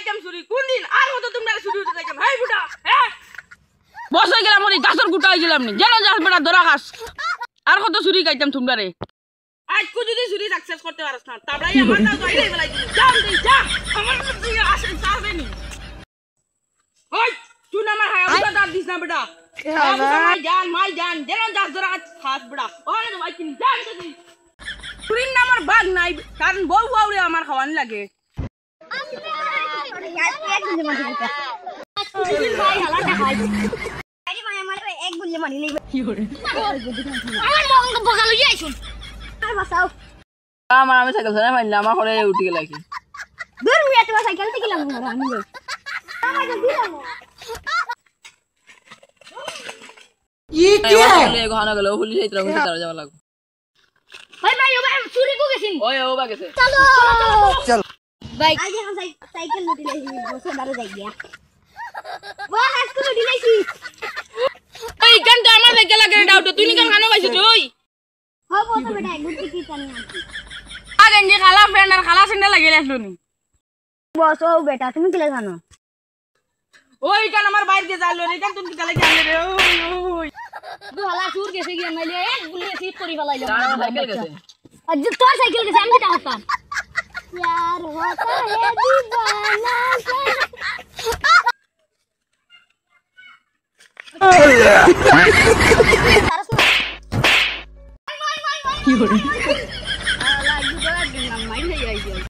যাইতাম চুরি কোন দিন আর কত তোমরা চুরি হতে যাইতাম হেই বুড়া হ্যাঁ বস হয়ে গেলাম ওই গাছের গুটা হয়ে গেলাম নি যেন যাস বেটা ধরা খাস আর কত চুরি গাইতাম তোমরা রে আজ কো যদি চুরি সাকসেস করতে পারছ না তাবলাই আমার নাও গাইলে বেলাই দিবি যাও দেই যা আমার চুরি আসে চাবে নি ওই তুই না আমার হায়া দাঁত দিস না বেটা মাই জান যেন যাস ধরা খাস বেটা ওরে ভাই কিন জান দিস চুরির নাম আর বাঘ নাই কারণ বউ বউরে আমার খাওয়ানি লাগে আমার আমি সাইকেল চালাই মারলাম আমার ঘরে উঠে গেল কি দূর মিয়া তোমার সাইকেল থেকে গেলাম আমি ये क्या है ले गाना गलो पुलिस इतना मुझे तरह जावा लागो भाई भाई ओ भाई चोरी को गेसिन ओए ओ बा गेसे चलो चल भाई आज हम साइकिल लूट ले बस बारे जाई गया वो हाथ को लूट लेसी ओए गन तो আমার লাগে লাগে ডাউট তুই নি গান গানো পাইছিস ওই हो वो तो बेटा गुड की करनी आती आ गंजे खाला फ्रेंड और खाला सिंडा लगे लेसलो नी बस ओ बेटा তুমি কি জানো ওই কান আমার বাইরে দিয়ে যাইলো রে কান তুমি কি লাগে আনলে রে ওই দু হালা চুর গেছে কি আনলে এক গুলিয়ে সিট করি ফলাইলো সাইকেল গেছে আজ তোর সাইকেল গেছে আমি কিটা হতাম यार होता है दीवाना কি হলো